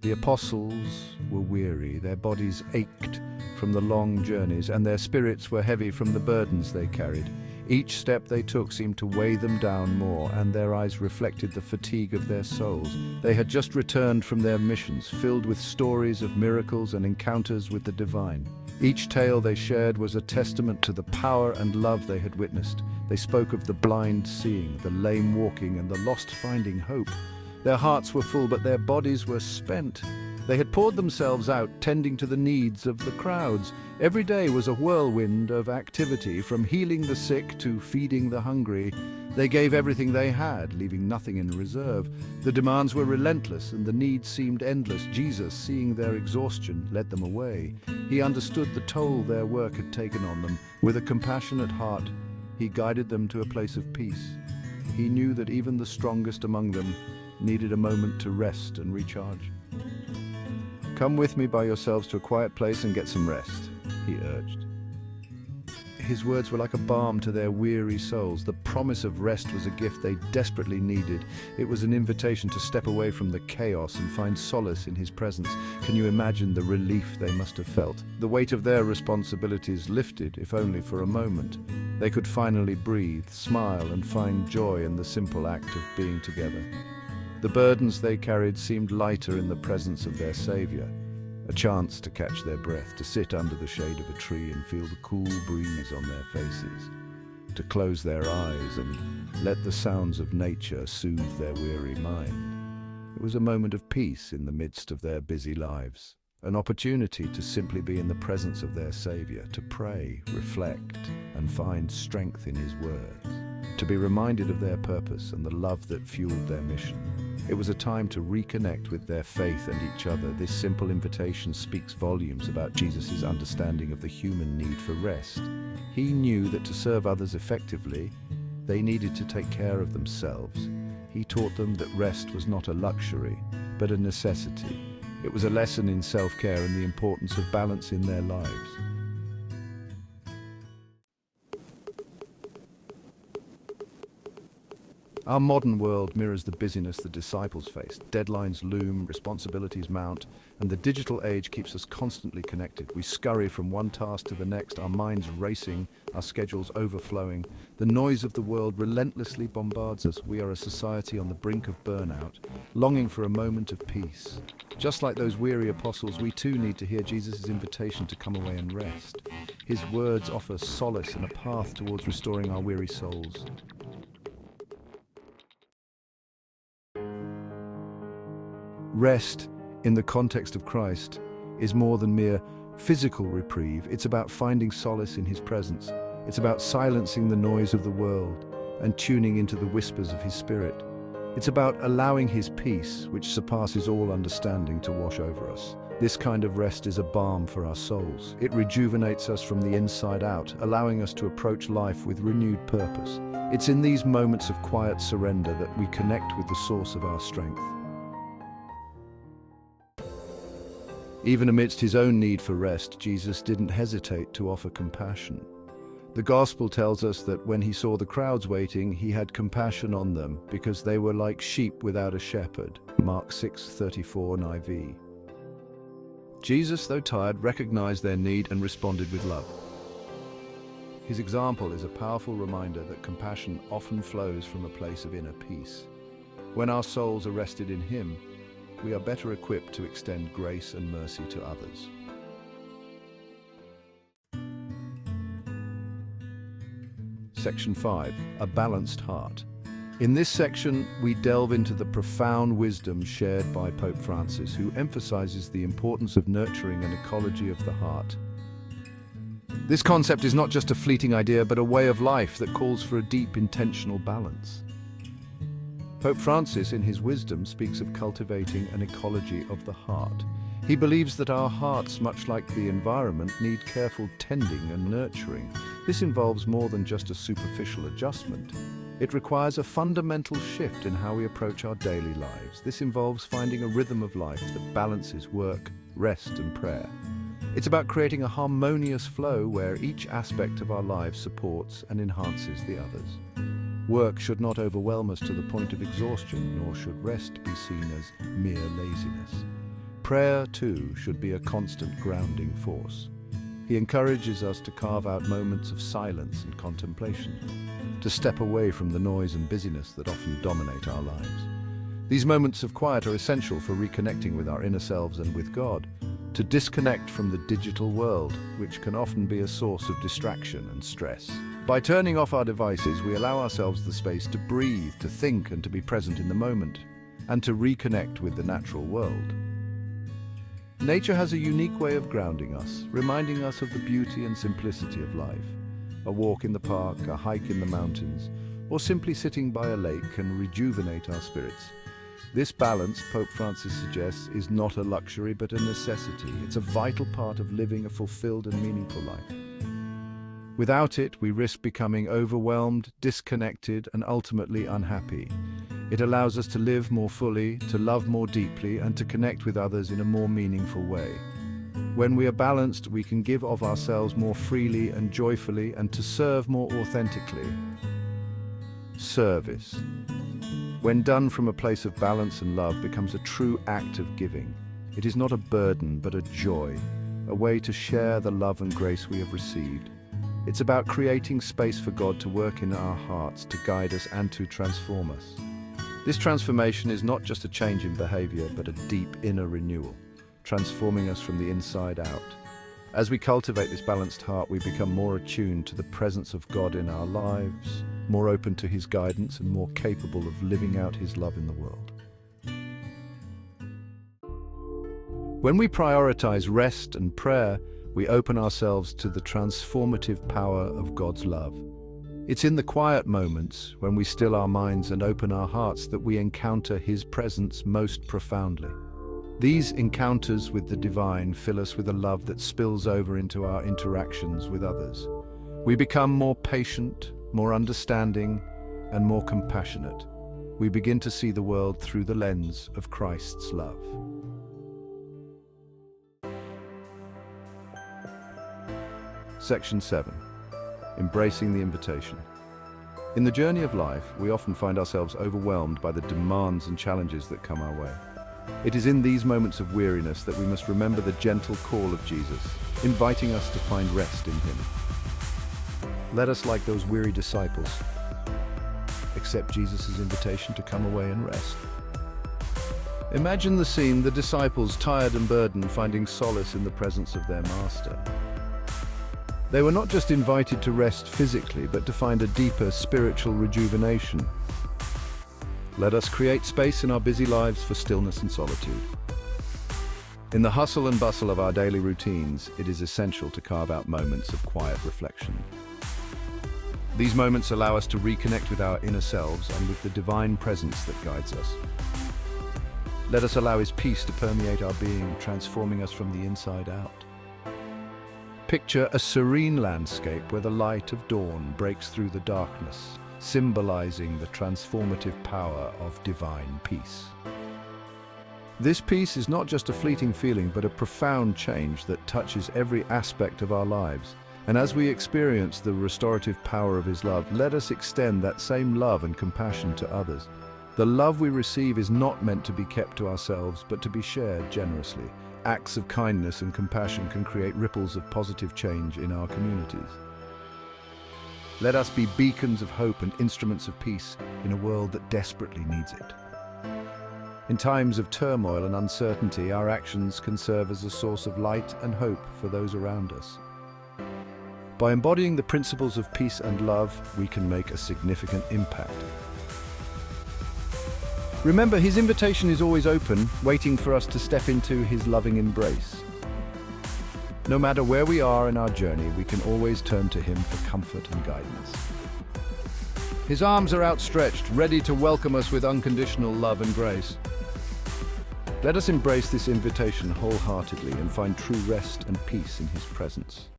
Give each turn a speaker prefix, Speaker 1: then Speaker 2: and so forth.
Speaker 1: The apostles were weary, their bodies ached from the long journeys, and their spirits were heavy from the burdens they carried. Each step they took seemed to weigh them down more, and their eyes reflected the fatigue of their souls. They had just returned from their missions, filled with stories of miracles and encounters with the divine. Each tale they shared was a testament to the power and love they had witnessed. They spoke of the blind seeing, the lame walking, and the lost finding hope. Their hearts were full, but their bodies were spent. They had poured themselves out, tending to the needs of the crowds. Every day was a whirlwind of activity, from healing the sick to feeding the hungry. They gave everything they had, leaving nothing in reserve. The demands were relentless, and the needs seemed endless. Jesus, seeing their exhaustion, led them away. He understood the toll their work had taken on them. With a compassionate heart, he guided them to a place of peace. He knew that even the strongest among them needed a moment to rest and recharge. "Come with me by yourselves to a quiet place and get some rest," he urged. His words were like a balm to their weary souls. The promise of rest was a gift they desperately needed. It was an invitation to step away from the chaos and find solace in his presence. Can you imagine the relief they must have felt? The weight of their responsibilities lifted, if only for a moment. They could finally breathe, smile, and find joy in the simple act of being together. The burdens they carried seemed lighter in the presence of their Savior. A chance to catch their breath, to sit under the shade of a tree and feel the cool breeze on their faces, to close their eyes and let the sounds of nature soothe their weary mind. It was a moment of peace in the midst of their busy lives, an opportunity to simply be in the presence of their Savior, to pray, reflect, and find strength in His words, to be reminded of their purpose and the love that fueled their mission. It was a time to reconnect with their faith and each other. This simple invitation speaks volumes about Jesus' understanding of the human need for rest. He knew that to serve others effectively, they needed to take care of themselves. He taught them that rest was not a luxury, but a necessity. It was a lesson in self-care and the importance of balance in their lives. Our modern world mirrors the busyness the disciples faced. Deadlines loom, responsibilities mount, and the digital age keeps us constantly connected. We scurry from one task to the next, our minds racing, our schedules overflowing. The noise of the world relentlessly bombards us. We are a society on the brink of burnout, longing for a moment of peace. Just like those weary apostles, we too need to hear Jesus' invitation to come away and rest. His words offer solace and a path towards restoring our weary souls. Rest, in the context of Christ, is more than mere physical reprieve. It's about finding solace in His presence. It's about silencing the noise of the world and tuning into the whispers of His Spirit. It's about allowing His peace, which surpasses all understanding, to wash over us. This kind of rest is a balm for our souls. It rejuvenates us from the inside out, allowing us to approach life with renewed purpose. It's in these moments of quiet surrender that we connect with the source of our strength. Even amidst His own need for rest, Jesus didn't hesitate to offer compassion. The Gospel tells us that when He saw the crowds waiting, He had compassion on them because they were like sheep without a shepherd. Mark 6:34 NIV. Jesus, though tired, recognized their need and responded with love. His example is a powerful reminder that compassion often flows from a place of inner peace. When our souls are rested in Him, we are better equipped to extend grace and mercy to others. Section 5. A Balanced Heart. In this section, we delve into the profound wisdom shared by Pope Francis, who emphasizes the importance of nurturing an ecology of the heart. This concept is not just a fleeting idea, but a way of life that calls for a deep, intentional balance. Pope Francis, in his wisdom, speaks of cultivating an ecology of the heart. He believes that our hearts, much like the environment, need careful tending and nurturing. This involves more than just a superficial adjustment. It requires a fundamental shift in how we approach our daily lives. This involves finding a rhythm of life that balances work, rest, and prayer. It's about creating a harmonious flow where each aspect of our lives supports and enhances the others. Work should not overwhelm us to the point of exhaustion, nor should rest be seen as mere laziness. Prayer, too, should be a constant grounding force. He encourages us to carve out moments of silence and contemplation, to step away from the noise and busyness that often dominate our lives. These moments of quiet are essential for reconnecting with our inner selves and with God, to disconnect from the digital world, which can often be a source of distraction and stress. By turning off our devices, we allow ourselves the space to breathe, to think, and to be present in the moment, and to reconnect with the natural world. Nature has a unique way of grounding us, reminding us of the beauty and simplicity of life. A walk in the park, a hike in the mountains, or simply sitting by a lake can rejuvenate our spirits. This balance, Pope Francis suggests, is not a luxury but a necessity. It's a vital part of living a fulfilled and meaningful life. Without it, we risk becoming overwhelmed, disconnected, and ultimately unhappy. It allows us to live more fully, to love more deeply, and to connect with others in a more meaningful way. When we are balanced, we can give of ourselves more freely and joyfully, and to serve more authentically. Service, when done from a place of balance and love, becomes a true act of giving. It is not a burden, but a joy, a way to share the love and grace we have received. It's about creating space for God to work in our hearts, to guide us and to transform us. This transformation is not just a change in behavior, but a deep inner renewal, transforming us from the inside out. As we cultivate this balanced heart, we become more attuned to the presence of God in our lives, more open to His guidance, and more capable of living out His love in the world. When we prioritize rest and prayer, we open ourselves to the transformative power of God's love. It's in the quiet moments, when we still our minds and open our hearts, that we encounter His presence most profoundly. These encounters with the divine fill us with a love that spills over into our interactions with others. We become more patient, more understanding, and more compassionate. We begin to see the world through the lens of Christ's love. Section 7. Embracing the invitation. In the journey of life, we often find ourselves overwhelmed by the demands and challenges that come our way. It is in these moments of weariness that we must remember the gentle call of Jesus, inviting us to find rest in Him. Let us, like those weary disciples, accept Jesus' invitation to come away and rest. Imagine the scene, the disciples, tired and burdened, finding solace in the presence of their Master. They were not just invited to rest physically, but to find a deeper spiritual rejuvenation. Let us create space in our busy lives for stillness and solitude. In the hustle and bustle of our daily routines, it is essential to carve out moments of quiet reflection. These moments allow us to reconnect with our inner selves and with the divine presence that guides us. Let us allow His peace to permeate our being, transforming us from the inside out. Picture a serene landscape where the light of dawn breaks through the darkness, symbolizing the transformative power of divine peace. This peace is not just a fleeting feeling, but a profound change that touches every aspect of our lives. And as we experience the restorative power of His love, let us extend that same love and compassion to others. The love we receive is not meant to be kept to ourselves, but to be shared generously. Acts of kindness and compassion can create ripples of positive change in our communities. Let us be beacons of hope and instruments of peace in a world that desperately needs it. In times of turmoil and uncertainty, our actions can serve as a source of light and hope for those around us. By embodying the principles of peace and love, we can make a significant impact. Remember, His invitation is always open, waiting for us to step into His loving embrace. No matter where we are in our journey, we can always turn to Him for comfort and guidance. His arms are outstretched, ready to welcome us with unconditional love and grace. Let us embrace this invitation wholeheartedly and find true rest and peace in His presence.